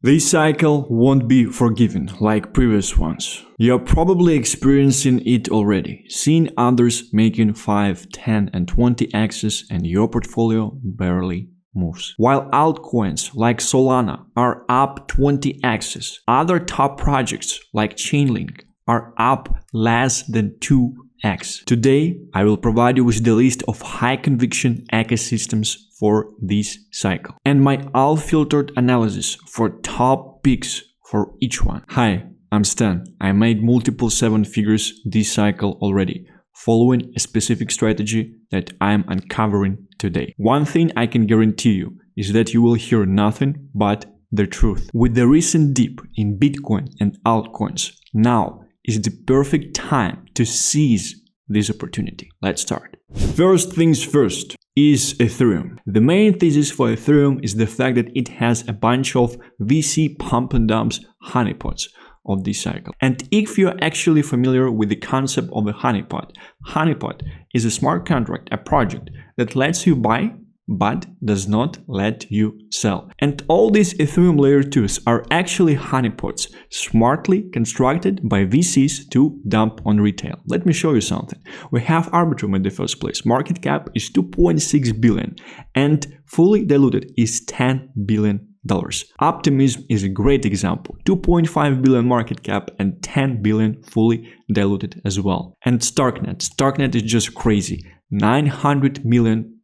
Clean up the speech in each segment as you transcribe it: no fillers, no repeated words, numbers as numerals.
This cycle won't be forgiven like previous ones. You're probably experiencing it already, seeing others making 5, 10 and 20x's and your portfolio barely moves. While altcoins like Solana are up 20x's, other top projects like Chainlink are up less than 2x. Today, I will provide you with the list of high conviction ecosystems for this cycle and my unfiltered analysis for top picks for each one. Hi, I'm Stan. I made multiple 7 figures this cycle already, following a specific strategy that I'm uncovering today. One thing I can guarantee you is that you will hear nothing but the truth. With the recent dip in Bitcoin and altcoins, now is the perfect time to seize this opportunity. Let's start. First things first is Ethereum. The main thesis for Ethereum is the fact that it has a bunch of VC pump and dumps honeypots of this cycle. And if you're actually familiar with the concept of a honeypot is a smart contract, a project that lets you buy but does not let you sell. And all these Ethereum layer 2s are actually honeypots, smartly constructed by VCs to dump on retail. Let me show you something. We have Arbitrum in the first place. Market cap is 2.6 billion and fully diluted is $10 billion. Optimism is a great example. 2.5 billion market cap and 10 billion fully diluted as well. And Starknet is just crazy. $900 million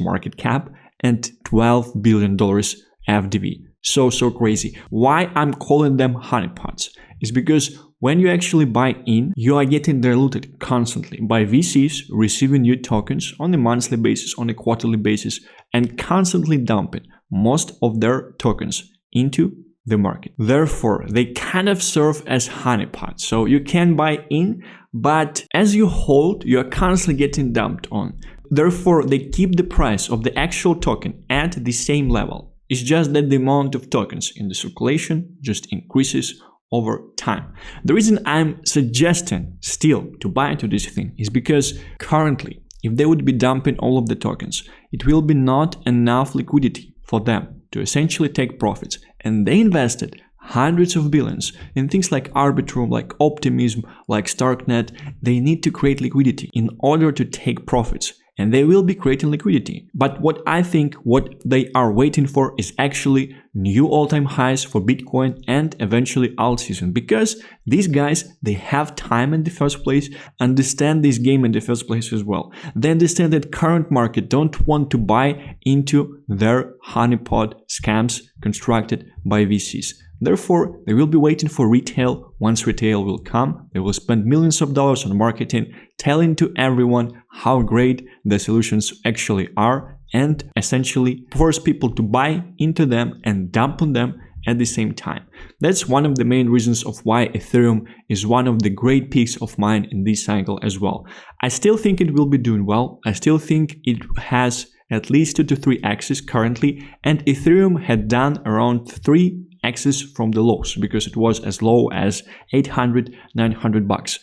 market cap and $12 billion FDV. So crazy. Why I'm calling them honeypots is because when you actually buy in, you are getting diluted constantly by VCs receiving new tokens on a monthly basis, on a quarterly basis, and constantly dumping most of their tokens into the market. Therefore, they kind of serve as honeypots. So you can buy in, but as you hold, you are constantly getting dumped on. Therefore, they keep the price of the actual token at the same level. It's just that the amount of tokens in the circulation just increases over time. The reason I'm suggesting still to buy into this thing is because currently, if they would be dumping all of the tokens, it will be not enough liquidity for them to essentially take profits. And they invested hundreds of billions in things like Arbitrum, like Optimism, like Starknet. They need to create liquidity in order to take profits. And they will be creating liquidity. But what I think what they are waiting for is actually new all-time highs for Bitcoin and eventually alt season. Because these guys, they have time in the first place, understand this game in the first place as well. They understand that current market don't want to buy into their honeypot scams constructed by VCs. Therefore, they will be waiting for retail. Once retail will come, they will spend millions of dollars on marketing, telling to everyone how great the solutions actually are, and essentially force people to buy into them and dump on them at the same time. That's one of the main reasons of why Ethereum is one of the great picks of mine in this cycle as well. I still think it will be doing well. I still think it has at least 2 to 3x's currently, and Ethereum had done around 3x's from the lows because it was as low as 800, 900 bucks.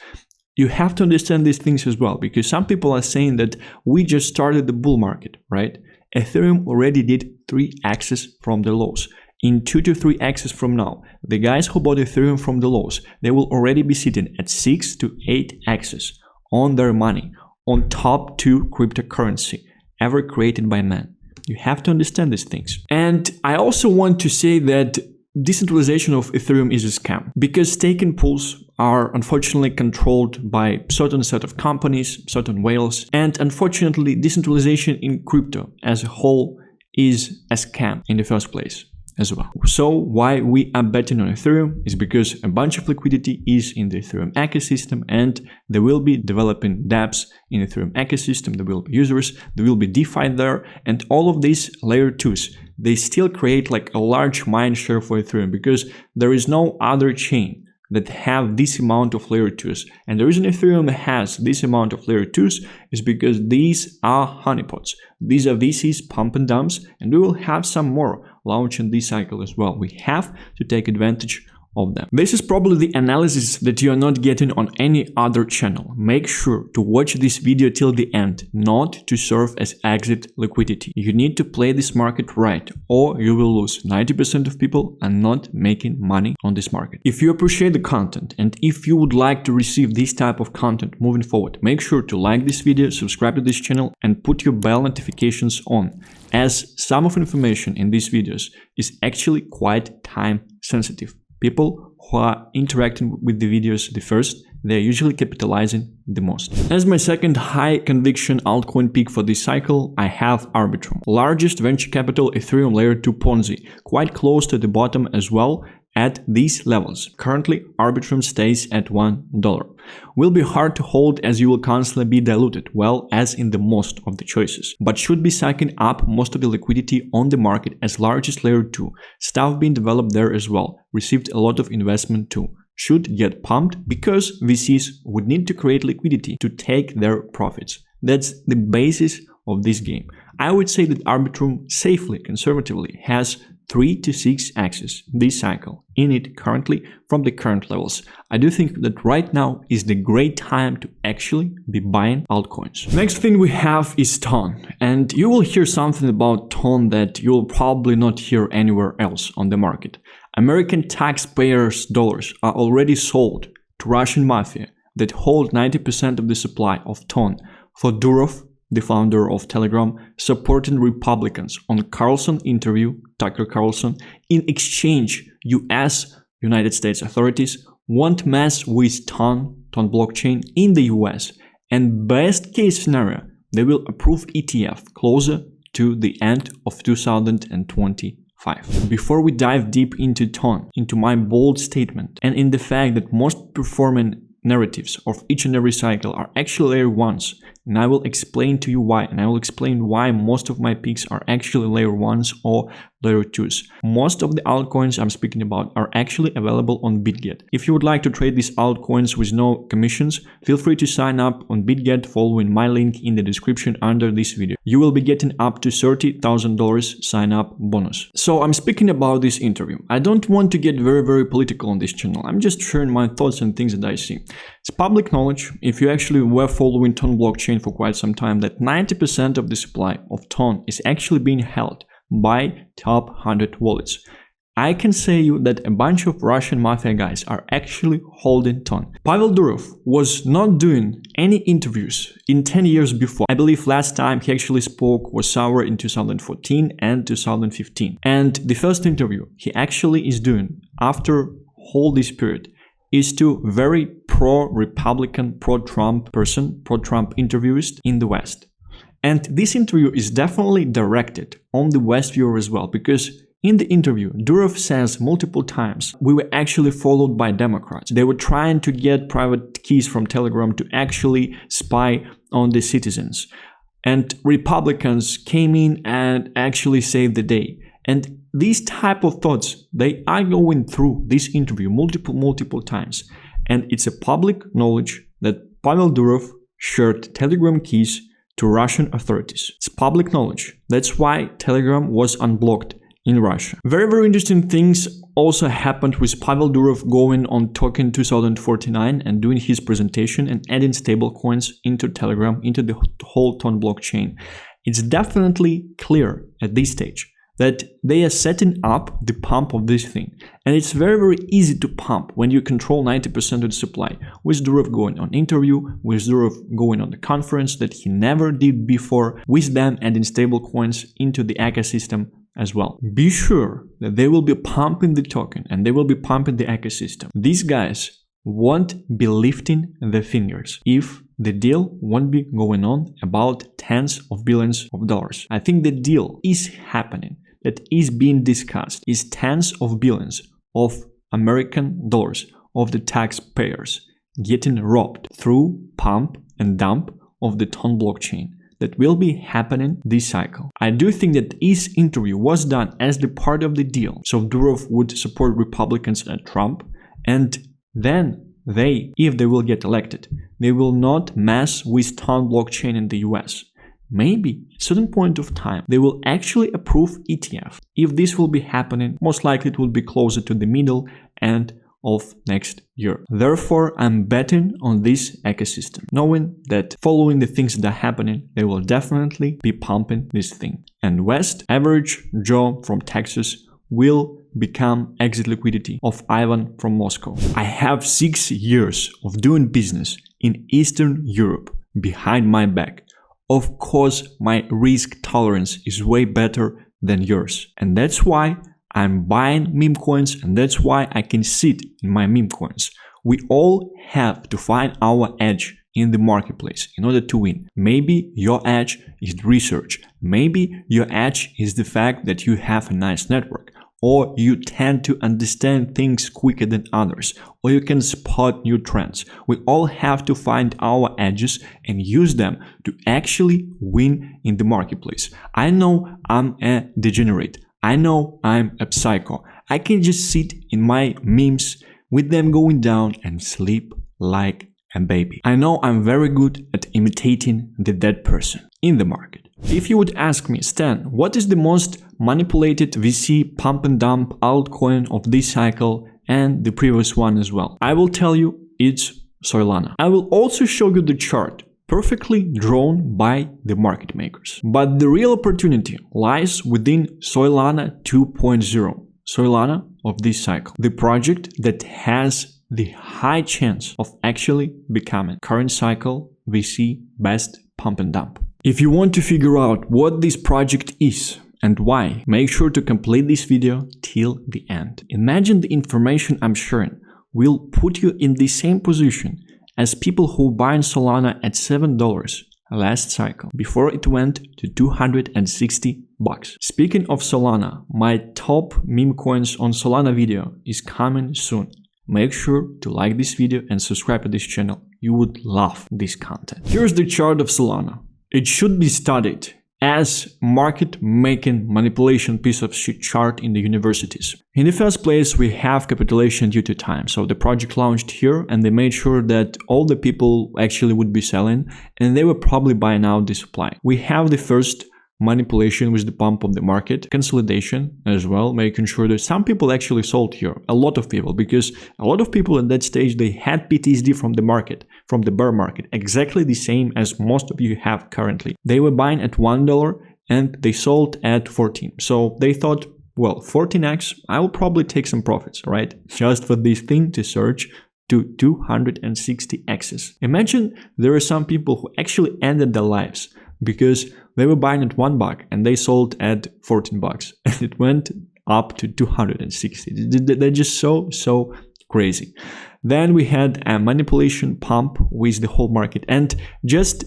You have to understand these things as well, because some people are saying that we just started the bull market, right? Ethereum already did 3x's from the lows. In 2 to 3x's from now, the guys who bought Ethereum from the lows, they will already be sitting at 6 to 8x's on their money, on top 2 cryptocurrency ever created by man. You have to understand these things. And I also want to say that decentralization of Ethereum is a scam, because staking pools are unfortunately controlled by certain set of companies, certain whales, and unfortunately decentralization in crypto as a whole is a scam in the first place as well. So why we are betting on Ethereum is because a bunch of liquidity is in the Ethereum ecosystem, and there will be developing dApps in Ethereum ecosystem, there will be users, there will be DeFi there, and all of these layer 2s, they still create like a large mind share for Ethereum, because there is no other chain that have this amount of layer 2s. And the reason Ethereum has this amount of layer 2s is because these are honeypots. These are VCs pump and dumps, and we will have some more launch in this cycle as well. We have to take advantage of them. This is probably the analysis that you are not getting on any other channel. Make sure to watch this video till the end, not to serve as exit liquidity. You need to play this market right, or you will lose. 90% of people are not making money on this market. If you appreciate the content and if you would like to receive this type of content moving forward, make sure to like this video, subscribe to this channel and put your bell notifications on, as some of information in these videos is actually quite time sensitive. People who are interacting with the videos the first, they're usually capitalizing the most. As my second high conviction altcoin pick for this cycle, I have Arbitrum, largest venture capital Ethereum layer 2 Ponzi, quite close to the bottom as well at these levels. Currently, Arbitrum stays at $1. Will be hard to hold as you will constantly be diluted, well as in the most of the choices, but should be sucking up most of the liquidity on the market as largest layer 2. Stuff being developed there as well, received a lot of investment too. Should get pumped because VCs would need to create liquidity to take their profits. That's the basis of this game. I would say that Arbitrum safely, conservatively has 3 to 6 axes this cycle in it currently from the current levels. I do think that right now is the great time to actually be buying altcoins. Next thing we have is TON, and you will hear something about TON that you'll probably not hear anywhere else on the market. American taxpayers' dollars are already sold to Russian mafia that hold 90% of the supply of TON for Durov, the founder of Telegram, supporting Republicans on Carlson interview, Tucker Carlson. In exchange, United States authorities won't mess with TON blockchain in the US, and best case scenario, they will approve ETF closer to the end of 2025. Before we dive deep into TON, into my bold statement, and in the fact that most performing narratives of each and every cycle are actually layer 1s, and I will explain to you why, and I will explain why most of my picks are actually layer 1s or layer 2s. Most of the altcoins I'm speaking about are actually available on BitGet. If you would like to trade these altcoins with no commissions, feel free to sign up on BitGet following my link in the description under this video. You will be getting up to $30,000 sign up bonus. So I'm speaking about this interview. I don't want to get very political on this channel. I'm just sharing my thoughts and things that I see. It's public knowledge, if you actually were following TON blockchain for quite some time, that 90% of the supply of TON is actually being held by top 100 wallets. I can say you that a bunch of Russian mafia guys are actually holding TON. Pavel Durov was not doing any interviews in 10 years before. I believe last time he actually spoke was somewhere in 2014 and 2015. And the first interview he actually is doing after all this period is to very pro-Republican, pro-Trump person, pro-Trump interviewist in the West. And this interview is definitely directed on the West viewer as well, because in the interview, Durov says multiple times, we were actually followed by Democrats. They were trying to get private keys from Telegram to actually spy on the citizens. And Republicans came in and actually saved the day. And these type of thoughts, they are going through this interview multiple times. And it's a public knowledge that Pavel Durov shared Telegram keys to Russian authorities. It's public knowledge. That's why Telegram was unblocked in Russia. Very interesting things also happened with Pavel Durov going on Token 2049 and doing his presentation and adding stablecoins into Telegram, into the whole TON blockchain. It's definitely clear at this stage that they are setting up the pump of this thing. And it's very easy to pump when you control 90% of the supply. With Durov going on interview, with Durov going on the conference that he never did before, with them adding stablecoins into the ecosystem as well. Be sure that they will be pumping the token and they will be pumping the ecosystem. These guys won't be lifting their fingers if the deal won't be going on about tens of billions of dollars. I think the deal is happening, that is being discussed, is tens of billions of American dollars of the taxpayers getting robbed through pump and dump of the TON blockchain. That will be happening this cycle. I do think that his interview was done as the part of the deal. So Durov would support Republicans and Trump, and then they, if they will get elected, they will not mess with TON blockchain in the US. Maybe at a certain point of time, they will actually approve ETF. If this will be happening, most likely it will be closer to the middle end of next year. Therefore, I'm betting on this ecosystem, knowing that following the things that are happening, they will definitely be pumping this thing. And West, average Joe from Texas, will become exit liquidity of Ivan from Moscow. I have 6 years of doing business in Eastern Europe behind my back. Of course, my risk tolerance is way better than yours. And that's why I'm buying meme coins, and that's why I can sit in my meme coins. We all have to find our edge in the marketplace in order to win. Maybe your edge is research. Maybe your edge is the fact that you have a nice network, or you tend to understand things quicker than others, or you can spot new trends. We all have to find our edges and use them to actually win in the marketplace. I know I'm a degenerate. I know I'm a psycho. I can just sit in my memes with them going down and sleep like a baby. I know I'm very good at imitating the dead person in the market. If you would ask me, Stan, what is the most manipulated VC pump and dump altcoin of this cycle and the previous one as well? I will tell you it's Solana. I will also show you the chart perfectly drawn by the market makers. But the real opportunity lies within Solana 2.0, Solana of this cycle, the project that has the high chance of actually becoming current cycle VC best pump and dump. If you want to figure out what this project is and why, make sure to complete this video till the end. Imagine the information I'm sharing will put you in the same position as people who buy in Solana at $7 last cycle, before it went to $260. Speaking of Solana, my top meme coins on Solana video is coming soon. Make sure to like this video and subscribe to this channel. You would love this content. Here's the chart of Solana. It should be studied as market-making manipulation piece of shit chart in the universities. In the first place, we have capitulation due to time. So the project launched here and they made sure that all the people actually would be selling and they were probably buying out the supply. We have the first manipulation with the pump of the market, consolidation as well, making sure that some people actually sold here, a lot of people, because a lot of people at that stage, they had PTSD from the market, from the bear market, exactly the same as most of you have currently. They were buying at $1 and they sold at 14. So they thought, well, 14x, I will probably take some profits, right? Just for this thing to surge to 260x's. Imagine there are some people who actually ended their lives because they were buying at $1 and they sold at $14 and it went up to 260. They're just so crazy. Then we had a manipulation pump with the whole market, and just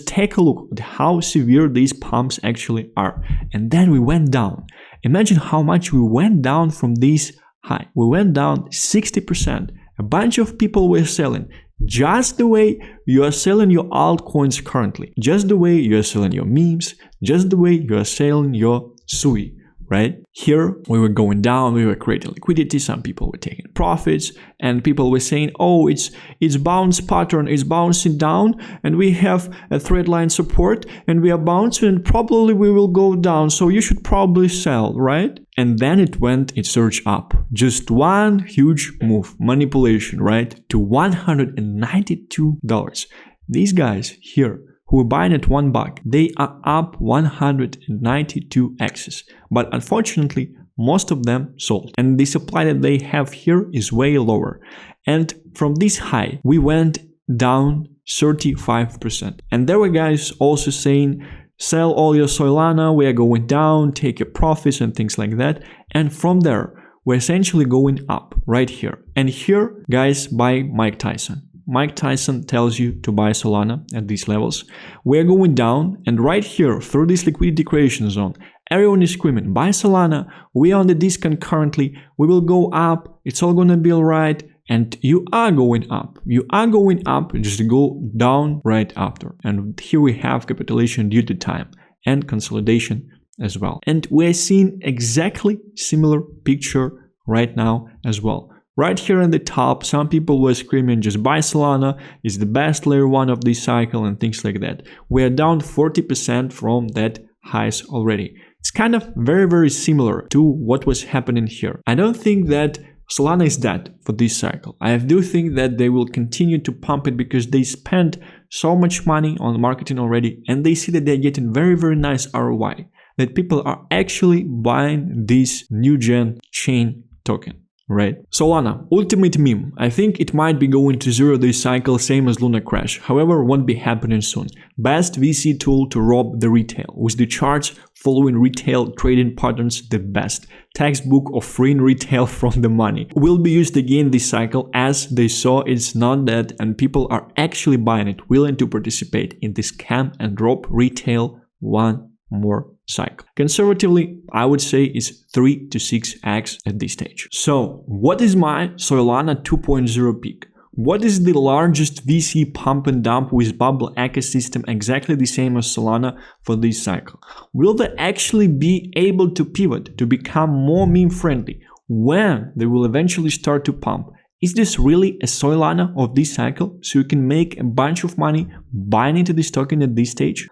take a look at how severe these pumps actually are. And then we went down. Imagine how much we went down from this high. We went down 60%. A bunch of people were selling. Just the way you are selling your altcoins currently, just the way you are selling your memes, just the way you are selling your SUI, right? Here we were going down, we were creating liquidity, some people were taking profits, and people were saying, oh, it's bounce pattern, it's bouncing down, and we have a thread line support, and we are bouncing, and probably we will go down, so you should probably sell, right? And then it surged up. Just one huge move, manipulation, right? To $192. These guys here who were buying at $1, they are up 192x's. But unfortunately, most of them sold. And the supply that they have here is way lower. And from this high, we went down 35%. And there were guys also saying, sell all your Solana, we are going down, take your profits and things like that. And from there, we're essentially going up right here. And here, guys, buy Mike Tyson. Mike Tyson tells you to buy Solana at these levels. We're going down, and right here, through this liquidity creation zone, everyone is screaming, buy Solana, we are on the discount currently, we will go up, it's all gonna be alright. And you are going up. You are going up, just go down right after. And here we have capitulation due to time and consolidation as well. And we're seeing exactly similar picture right now as well. Right here in the top, some people were screaming, just buy Solana, it's the best layer 1 of this cycle and things like that. We're down 40% from that highs already. It's kind of very similar to what was happening here. I don't think that Solana is dead for this cycle. I do think that they will continue to pump it because they spent so much money on marketing already and they see that they're getting very nice ROI, that people are actually buying this new gen chain token. Right? Solana, ultimate meme. I think it might be going to zero this cycle, same as Luna Crash. However, won't be happening soon. Best VC tool to rob the retail, with the charts following retail trading patterns the best. Textbook of freeing retail from the money. Will be used again this cycle as they saw it's not dead and people are actually buying it, willing to participate in this scam and drop retail one more cycle. Conservatively, I would say is 3 to 6x at this stage. So, what is my Solana 2.0 peak? What is the largest VC pump and dump with bubble ecosystem exactly the same as Solana for this cycle? Will they actually be able to pivot to become more meme friendly when they will eventually start to pump? Is this really a Solana of this cycle so you can make a bunch of money buying into this token at this stage?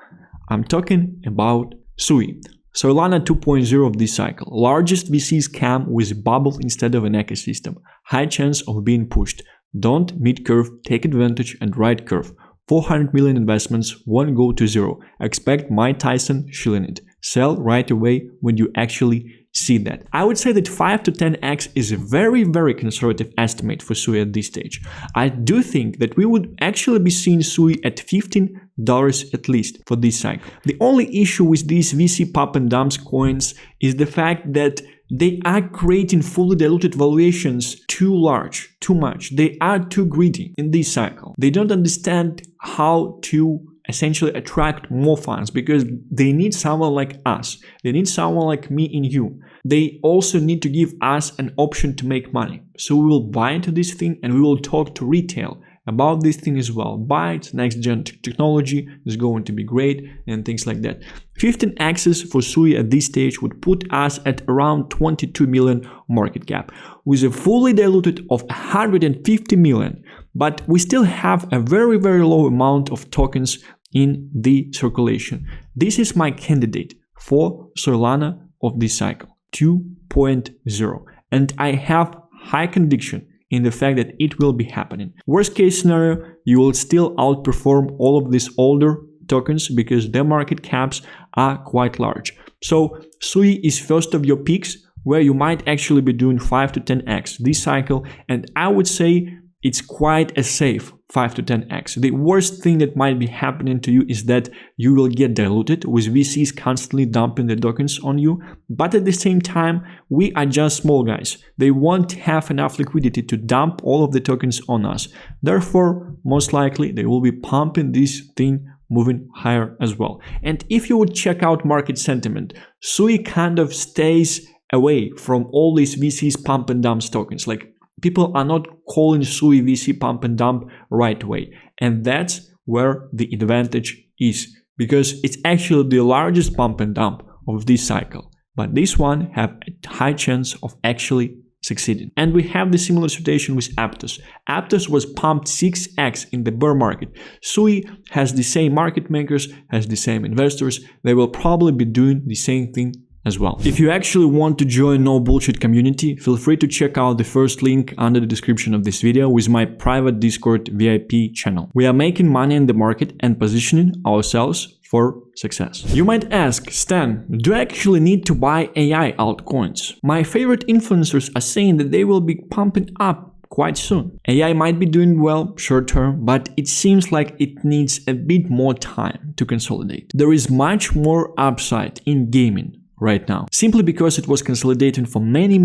I'm talking about SUI, Solana 2.0 of this cycle, largest VC scam with bubble instead of an ecosystem, high chance of being pushed. Don't mid-curve, take advantage and ride curve. 400 million investments won't go to zero. Expect Mike Tyson shilling it. Sell right away when you actually see that. I would say that 5 to 10x is a very conservative estimate for SUI at this stage. I do think that we would actually be seeing SUI at $15 at least for this cycle. The only issue with these VC pump and dumps coins is the fact that they are creating fully diluted valuations too large, too much. They are too greedy in this cycle. They don't understand how to essentially attract more funds because they need someone like us. They need someone like me and you. They also need to give us an option to make money. So we will buy into this thing and we will talk to retail about this thing as well. Buy it, next gen technology is going to be great and things like that. 15x for SUI at this stage would put us at around 22 million market cap with a fully diluted of 150 million. But we still have a very low amount of tokens in the circulation. This is my candidate for Solana of this cycle, 2.0. And I have high conviction in the fact that it will be happening. Worst case scenario, you will still outperform all of these older tokens because their market caps are quite large. So SUI is first of your peaks where you might actually be doing 5 to 10x this cycle, and I would say it's quite a safe 5 to 10x. The worst thing that might be happening to you is that you will get diluted with VCs constantly dumping the tokens on you. But at the same time, we are just small guys. They won't have enough liquidity to dump all of the tokens on us. Therefore, most likely they will be pumping this thing moving higher as well. And if you would check out market sentiment, SUI kind of stays away from all these VCs pump and dump tokens. Like, people are not calling SUI VC pump and dump right away. And that's where the advantage is, because it's actually the largest pump and dump of this cycle. But this one have a high chance of actually succeeding. And we have the similar situation with Aptos. Aptos was pumped 6x in the bear market. SUI has the same market makers, has the same investors. They will probably be doing the same thing as well. If you actually want to join No Bullshit community, feel free to check out the first link under the description of this video with my private Discord VIP channel. We are making money in the market and positioning ourselves for success. You might ask, Stan, do I actually need to buy AI altcoins? My favorite influencers are saying that they will be pumping up quite soon. AI might be doing well short term, but it seems like it needs a bit more time to consolidate. There is much more upside in gaming right now, simply because it was consolidating for many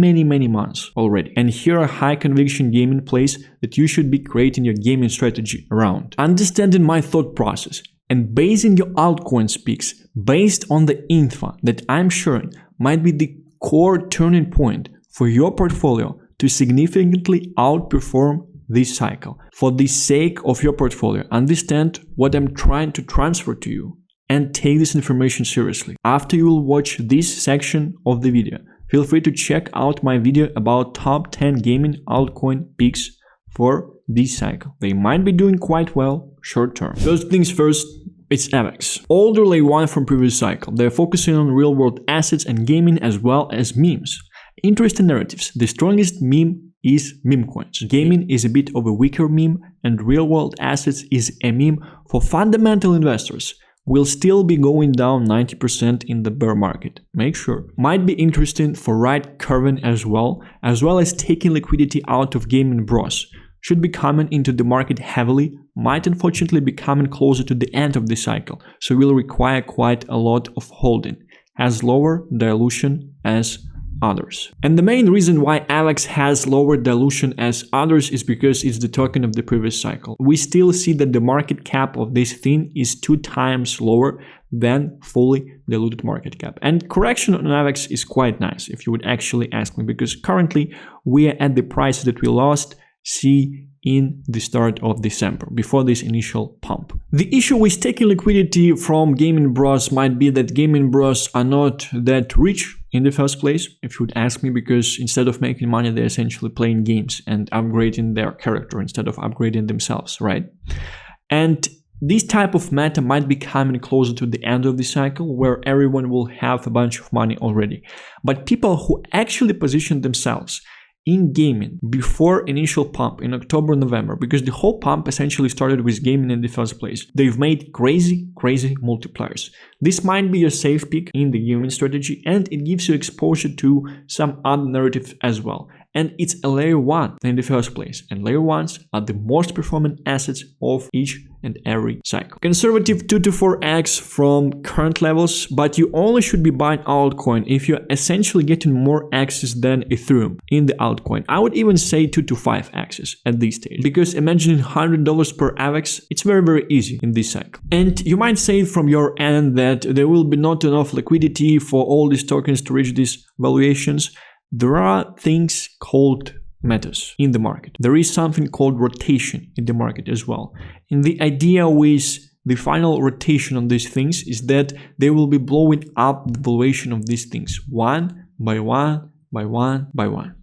months already. And here are high conviction gaming plays that you should be creating your gaming strategy around. Understanding my thought process and basing your altcoins picks based on the info that I'm sharing might be the core turning point for your portfolio to significantly outperform this cycle. For the sake of your portfolio, understand what I'm trying to transfer to you and take this information seriously. After you will watch this section of the video, feel free to check out my video about top 10 gaming altcoin picks for this cycle. They might be doing quite well short term. First things first, it's AVAX. Older layer 1 from previous cycle. They're focusing on real world assets and gaming as well as memes. Interesting narratives. The strongest meme is meme coins. Gaming is a bit of a weaker meme, and real-world assets is a meme for fundamental investors. Will still be going down 90% in the bear market. Make sure. Might be interesting for right curving as well as taking liquidity out of gaming bros. Should be coming into the market heavily, might unfortunately be coming closer to the end of the cycle, so will require quite a lot of holding. Has lower dilution as others. And the main reason why AVAX has lower dilution as others is because it's the token of the previous cycle. We still see that the market cap of this thing is 2 times lower than fully diluted market cap. And correction on AVAX is quite nice, if you would actually ask me, because currently we are at the price that we lost in the start of December, before this initial pump. The issue with taking liquidity from gaming bros might be that gaming bros are not that rich in the first place, if you would ask me, because instead of making money, they're essentially playing games and upgrading their character instead of upgrading themselves, right? And this type of meta might be coming closer to the end of the cycle, where everyone will have a bunch of money already. But people who actually position themselves in gaming before initial pump in October, November, because the whole pump essentially started with gaming in the first place. They've made crazy multipliers. This might be a safe pick in the gaming strategy, and it gives you exposure to some other narratives as well. And it's a layer 1 in the first place, and layer 1s are the most performing assets of each and every cycle. Conservative 2 to 4x from current levels, but you only should be buying altcoin if you're essentially getting more access than Ethereum in the altcoin. I would even say 2 to 5x at this stage, because imagining $100 per AVAX, it's very easy in this cycle. And you might say from your end that there will be not enough liquidity for all these tokens to reach these valuations. There are things called metas in the market. There is something called rotation in the market as well. And the idea with the final rotation on these things is that they will be blowing up the valuation of these things one by one.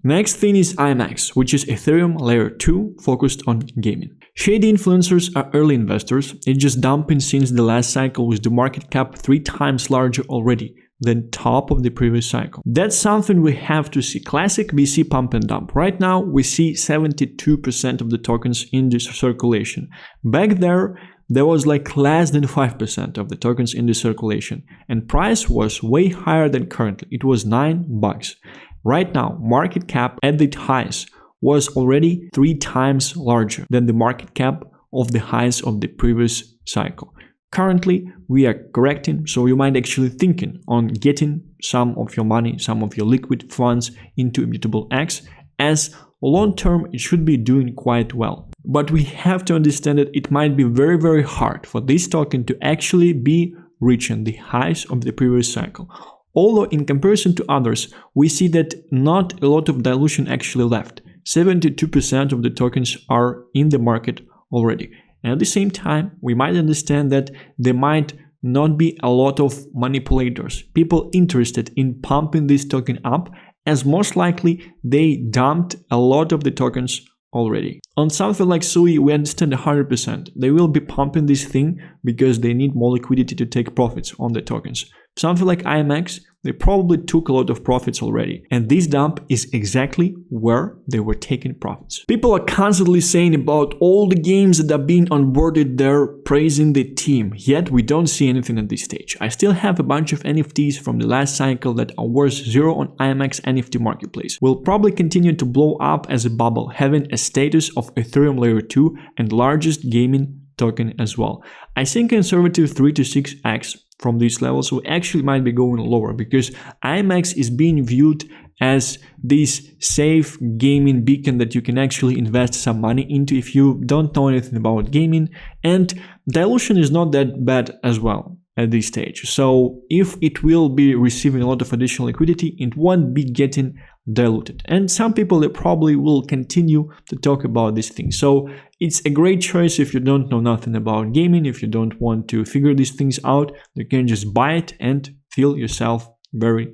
Next thing is AVAX, which is Ethereum layer 2 focused on gaming. Shady influencers are early investors. It's just dumping since the last cycle, with the market cap 3 times larger already than top of the previous cycle. That's something we have to see. Classic VC pump and dump. Right now we see 72% of the tokens in this circulation. Back there was like less than 5% of the tokens in the circulation, and price was way higher than currently. It was $9. Right now, market cap at the highs was already 3 times larger than the market cap of the highs of the previous cycle. Currently, we are correcting, so you might actually thinking on getting some of your money, some of your liquid funds into Immutable X, as long term it should be doing quite well. But we have to understand that it might be very hard for this token to actually be reaching the highs of the previous cycle. Although in comparison to others, we see that not a lot of dilution actually left. 72% of the tokens are in the market already. And at the same time, we might understand that there might not be a lot of manipulators, people interested in pumping this token up, as most likely they dumped a lot of the tokens already. On something like SUI, we understand 100%. They will be pumping this thing because they need more liquidity to take profits on the tokens. Something like AVAX, they probably took a lot of profits already, and this dump is exactly where they were taking profits. People are constantly saying about all the games that are being onboarded, they're praising the team, yet we don't see anything at this stage. I still have a bunch of NFTs from the last cycle that are worth 0 on AVAX NFT marketplace. Will probably continue to blow up as a bubble, having a status of Ethereum layer 2 and largest gaming token as well. I think conservative 3 to 6x from these levels, we actually might be going lower, because AVAX is being viewed as this safe gaming beacon that you can actually invest some money into if you don't know anything about gaming, and dilution is not that bad as well at this stage. So if it will be receiving a lot of additional liquidity, it won't be getting diluted. And some people, they probably will continue to talk about this thing. So it's a great choice if you don't know nothing about gaming, if you don't want to figure these things out, you can just buy it and feel yourself very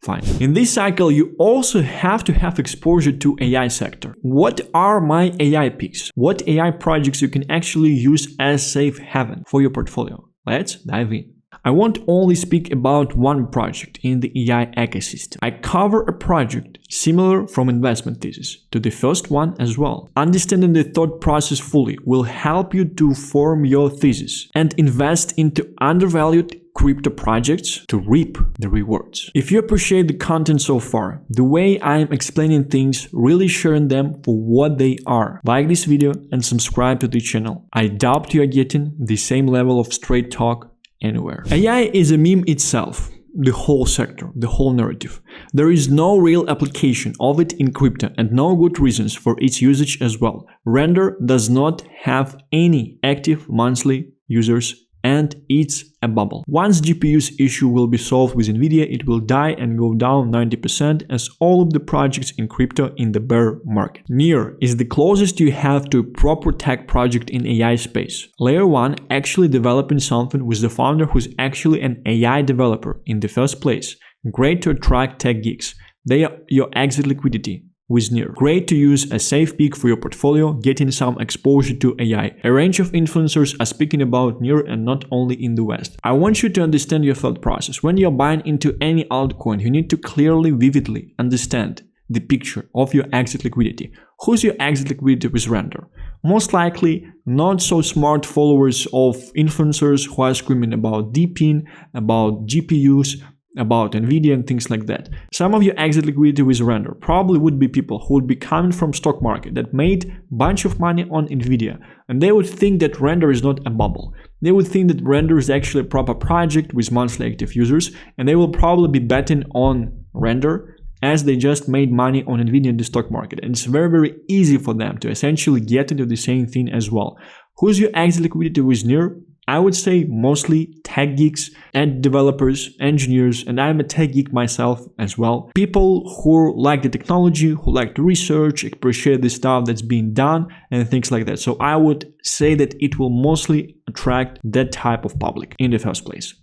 fine. In this cycle, you also have to have exposure to AI sector. What are my AI picks? What AI projects you can actually use as safe haven for your portfolio? Let's dive in. I won't only speak about one project in the AI ecosystem. I cover a project similar from investment thesis to the first one as well. Understanding the thought process fully will help you to form your thesis and invest into undervalued crypto projects to reap the rewards. If you appreciate the content so far, the way I am explaining things, really sharing them for what they are, like this video and subscribe to the channel. I doubt you are getting the same level of straight talk anywhere. AI is a meme itself. The whole sector, the whole narrative. There is no real application of it in crypto and no good reasons for its usage as well. Render does not have any active monthly users and it's a bubble. Once GPU's issue will be solved with Nvidia, it will die and go down 90% as all of the projects in crypto in the bear market. NEAR is the closest you have to a proper tech project in AI space. Layer 1 actually developing something with the founder who's actually an AI developer in the first place. Great to attract tech geeks. They are your exit liquidity. With NEAR. Great to use a safe pick for your portfolio, getting some exposure to AI. A range of influencers are speaking about NEAR and not only in the West. I want you to understand your thought process. When you're buying into any altcoin, you need to clearly, vividly understand the picture of your exit liquidity. Who's your exit liquidity with Render? Most likely not so smart followers of influencers who are screaming about DeepIn, about GPUs, about Nvidia and things like that. Some of your exit liquidity with Render probably would be people who would be coming from stock market that made a bunch of money on Nvidia, and they would think that Render is not a bubble. They would think that Render is actually a proper project with monthly active users, and they will probably be betting on Render as they just made money on Nvidia in the stock market. And it's very, very easy for them to essentially get into the same thing as well. Who's your exit liquidity with NEAR? I would say mostly tech geeks and developers, engineers, and I'm a tech geek myself as well. People who like the technology, who like to research, appreciate the stuff that's being done and things like that. So I would say that it will mostly attract that type of public in the first place.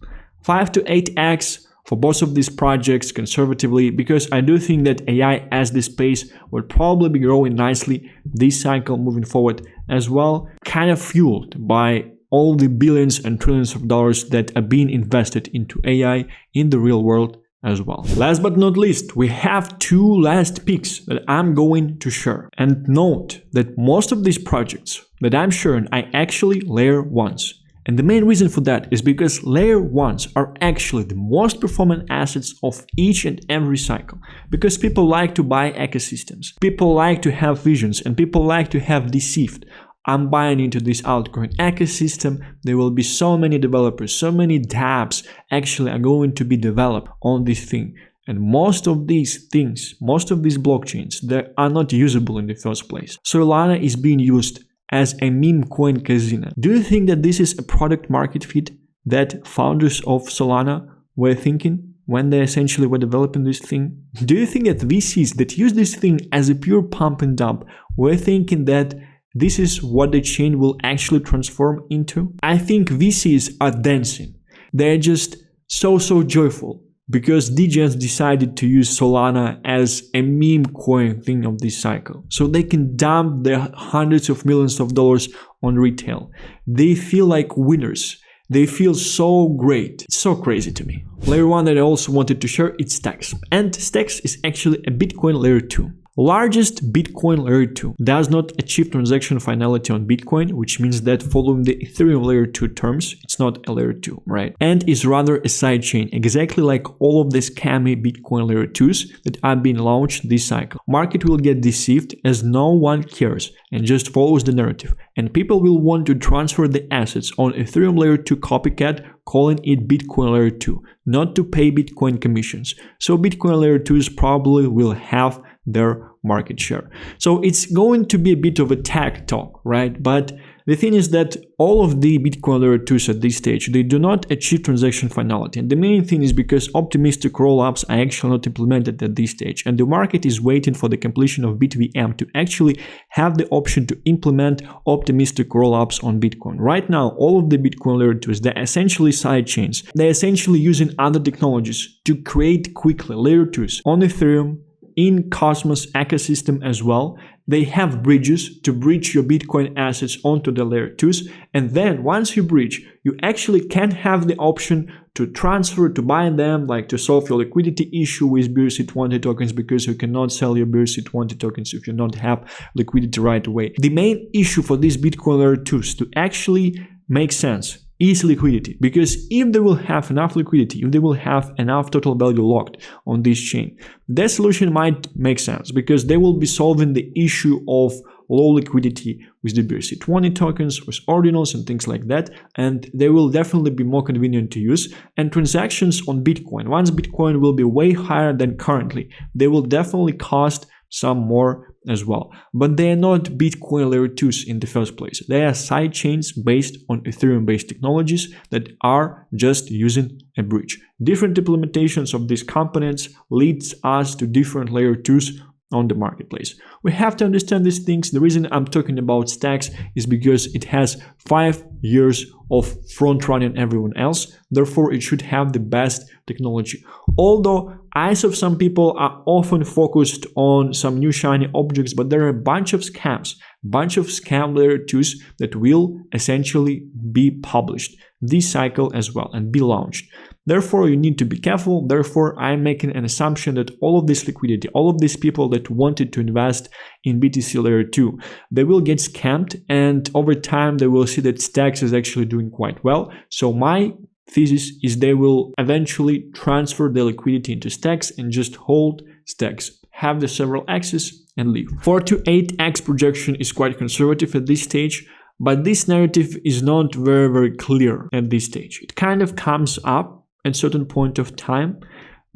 5 to 8x for both of these projects conservatively, because I do think that AI as the space will probably be growing nicely this cycle moving forward as well, kind of fueled by all the billions and trillions of dollars that are being invested into AI in the real world as well. Last but not least, we have two last picks that I'm going to share. And note that most of these projects that I'm sharing are actually layer 1s. And the main reason for that is because layer 1s are actually the most performant assets of each and every cycle. Because people like to buy ecosystems, people like to have visions, and people like to have deceived. I'm buying into this altcoin ecosystem. There will be so many developers, so many dApps actually are going to be developed on this thing. And most of these things, most of these blockchains, they are not usable in the first place. Solana is being used as a meme coin casino. Do you think that this is a product market fit that founders of Solana were thinking when they essentially were developing this thing? Do you think that VCs that use this thing as a pure pump and dump were thinking that this is what the chain will actually transform into? I think VCs are dancing. They're just so joyful because DJs decided to use Solana as a meme coin thing of this cycle. So they can dump their hundreds of millions of dollars on retail. They feel like winners. They feel so great. It's so crazy to me. Layer 1 that I also wanted to share is Stacks. And Stacks is actually a Bitcoin layer 2. Largest Bitcoin layer 2 does not achieve transaction finality on Bitcoin, which means that following the Ethereum layer 2 terms, it's not a layer 2, right? And is rather a sidechain, exactly like all of the scammy Bitcoin layer 2s that are being launched this cycle. Market will get deceived as no one cares and just follows the narrative. And people will want to transfer the assets on Ethereum layer 2 copycat, calling it Bitcoin layer 2, not to pay Bitcoin commissions. So Bitcoin layer 2s probably will have their market share. So it's going to be a bit of a tech talk, right? But the thing is that all of the Bitcoin layer 2s at this stage, they do not achieve transaction finality. And the main thing is because optimistic rollups are actually not implemented at this stage. And the market is waiting for the completion of BitVM to actually have the option to implement optimistic rollups on Bitcoin. Right now, all of the Bitcoin layer 2s, they're essentially sidechains. They're essentially using other technologies to create quickly layer 2s on Ethereum, in Cosmos ecosystem as well. They have bridges to bridge your Bitcoin assets onto the layer 2s. And then once you bridge, you actually can have the option to transfer, to buy them, like to solve your liquidity issue with BRC20 tokens, because you cannot sell your BRC20 tokens if you don't have liquidity right away. The main issue for these Bitcoin layer 2s to actually make sense is liquidity, because if they will have enough liquidity, if they will have enough total value locked on this chain, their solution might make sense, because they will be solving the issue of low liquidity with the BRC20 tokens, with ordinals and things like that, and they will definitely be more convenient to use. And transactions on Bitcoin, once Bitcoin will be way higher than currently, they will definitely cost some more as well. But they are not Bitcoin layer 2s in the first place. They are side chains based on Ethereum based technologies that are just using a bridge. Different implementations of these components leads us to different layer 2s on the marketplace. We have to understand these things. The reason I'm talking about Stacks is because it has 5 years of front running everyone else. Therefore, it should have the best technology. Although eyes of some people are often focused on some new shiny objects, but there are a bunch of scams, bunch of scam layer 2s that will essentially be published this cycle as well and be launched. Therefore, you need to be careful. Therefore, I'm making an assumption that all of this liquidity, all of these people that wanted to invest in BTC layer 2, they will get scammed, and over time they will see that Stacks is actually doing quite well. So my thesis is they will eventually transfer the liquidity into Stacks and just hold Stacks, have the several X's and leave. 4 to 8x projection is quite conservative at this stage, but this narrative is not very clear at this stage. It kind of comes up at a certain point of time.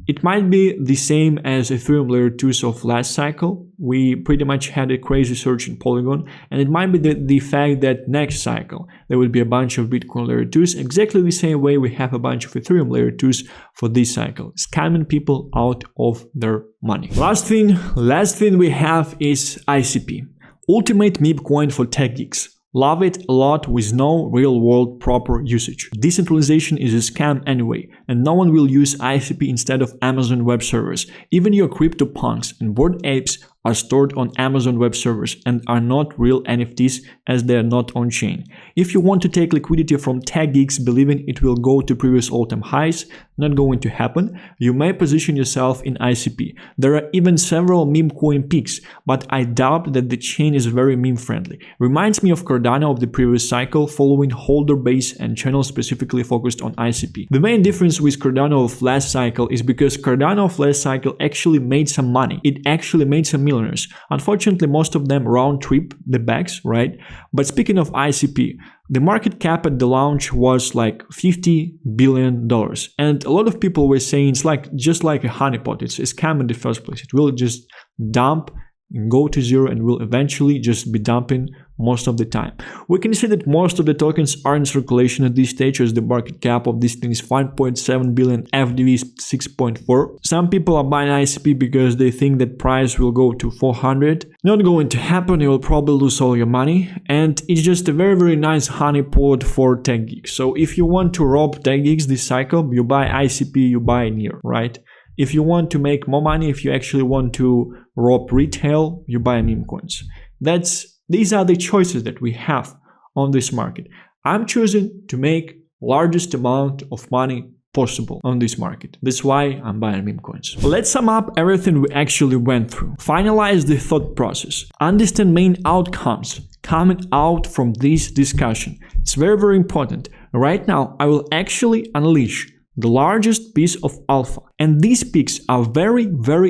It might be the same as Ethereum layer 2s of last cycle. We pretty much had a crazy surge in Polygon, and it might be the fact that next cycle there will be a bunch of Bitcoin layer 2s, exactly the same way we have a bunch of Ethereum layer 2s for this cycle, scamming people out of their money. Last thing we have is ICP, Ultimate Meme Coin for tech geeks. Love it a lot with no real-world proper usage. Decentralization is a scam anyway, and no one will use ICP instead of Amazon Web Servers. Even your CryptoPunks and Bored Apes are stored on Amazon Web Servers and are not real NFTs as they are not on-chain. If you want to take liquidity from tech geeks believing it will go to previous all-time highs, not going to happen, you may position yourself in ICP. There are even several meme coin peaks, but I doubt that the chain is very meme friendly. Reminds me of Cardano of the previous cycle, following holder base and channel specifically focused on ICP. The main difference with Cardano of last cycle is because Cardano of last cycle actually made some money. It actually made some millionaires. Unfortunately, most of them round trip the bags, right? But speaking of ICP, the market cap at the launch was like $50 billion. And a lot of people were saying it's like just like a honeypot. It's a scam in the first place. It will just dump and go to zero and will eventually just be dumping most of the time. We can see that most of the tokens are in circulation at this stage, as the market cap of this thing is 5.7 billion, FDV is 6.4. Some people are buying ICP because they think that price will go to 400. Not going to happen, you will probably lose all your money, and it's just a very nice honeypot for tech geeks. So if you want to rob tech geeks this cycle, you buy ICP, you buy NIR, right? If you want to make more money, if you actually want to rob retail, you buy meme coins. These are the choices that we have on this market. I'm choosing to make largest amount of money possible on this market. That's why I'm buying meme coins. Let's sum up everything we actually went through. Finalize the thought process. Understand main outcomes coming out from this discussion. It's very important. Right now, I will actually unleash the largest piece of alpha. And these peaks are very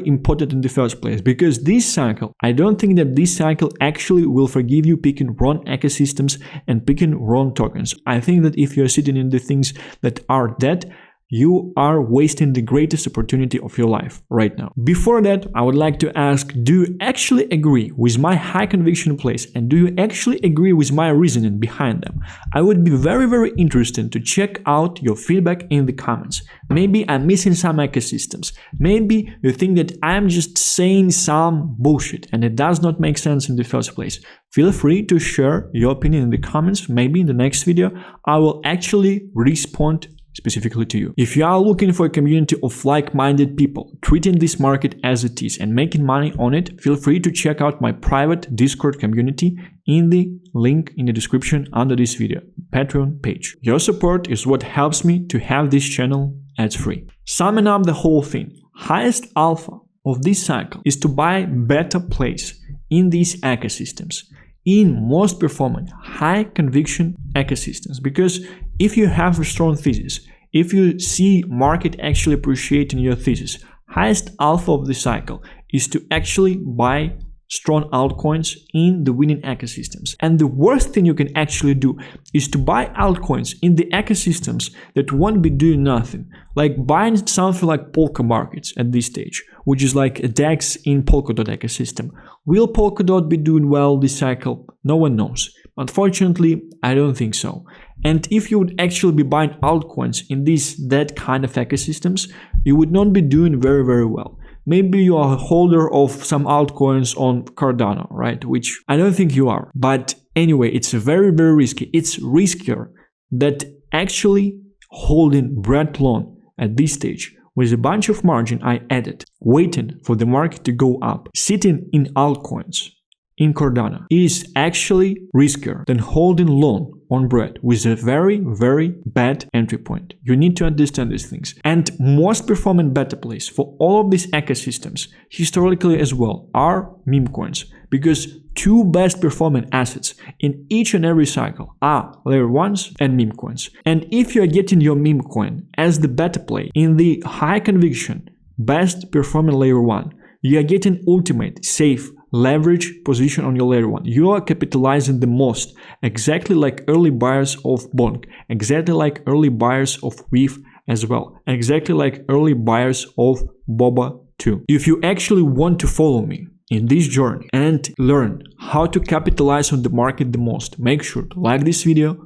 important in the first place, because this cycle, I don't think that this cycle actually will forgive you picking wrong ecosystems and picking wrong tokens. I think that if you're sitting in the things that are dead, you are wasting the greatest opportunity of your life right now. Before that, I would like to ask, do you actually agree with my high conviction plays, and do you actually agree with my reasoning behind them? I would be very interested to check out your feedback in the comments. Maybe I'm missing some ecosystems. Maybe you think that I'm just saying some bullshit and it does not make sense in the first place. Feel free to share your opinion in the comments. Maybe in the next video, I will actually respond specifically to you. If you are looking for a community of like-minded people treating this market as it is and making money on it, feel free to check out my private Discord community in the link in the description under this video, Patreon page. Your support is what helps me to have this channel ads-free. Summing up the whole thing, highest alpha of this cycle is to buy better plays in these ecosystems, in most performant, high conviction ecosystems. Because if you have a strong thesis, if you see market actually appreciating your thesis, highest alpha of the cycle is to actually buy strong altcoins in the winning ecosystems. And the worst thing you can actually do is to buy altcoins in the ecosystems that won't be doing nothing, like buying something like Polka markets at this stage, which is like a DEX in Polkadot ecosystem. Will Polkadot be doing well this cycle? No one knows. Unfortunately, I don't think so. And if you would actually be buying altcoins in that kind of ecosystems, you would not be doing very, very well. Maybe you are a holder of some altcoins on Cardano, right? Which I don't think you are. But anyway, it's very, very risky. It's riskier that actually holding bread long at this stage with a bunch of margin I added, waiting for the market to go up, sitting in altcoins in Cardano is actually riskier than holding long on bread with a very, very bad entry point. You need to understand these things. And most performing beta plays for all of these ecosystems, historically as well, are meme coins, because two best performing assets in each and every cycle are layer 1s and meme coins. And if you are getting your meme coin as the beta play in the high conviction, best performing layer 1, you are getting ultimate, safe, leverage position on your layer 1. You are capitalizing the most, exactly like early buyers of Bonk, exactly like early buyers of WIF as well, exactly like early buyers of Boba too. If you actually want to follow me in this journey and learn how to capitalize on the market the most, make sure to like this video,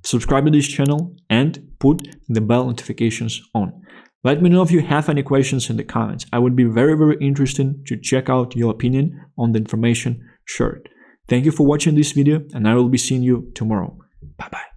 subscribe to this channel, and put the bell notifications on. Let me know if you have any questions in the comments. I would be very, very interested to check out your opinion on the information shared. Thank you for watching this video, and I will be seeing you tomorrow. Bye-bye.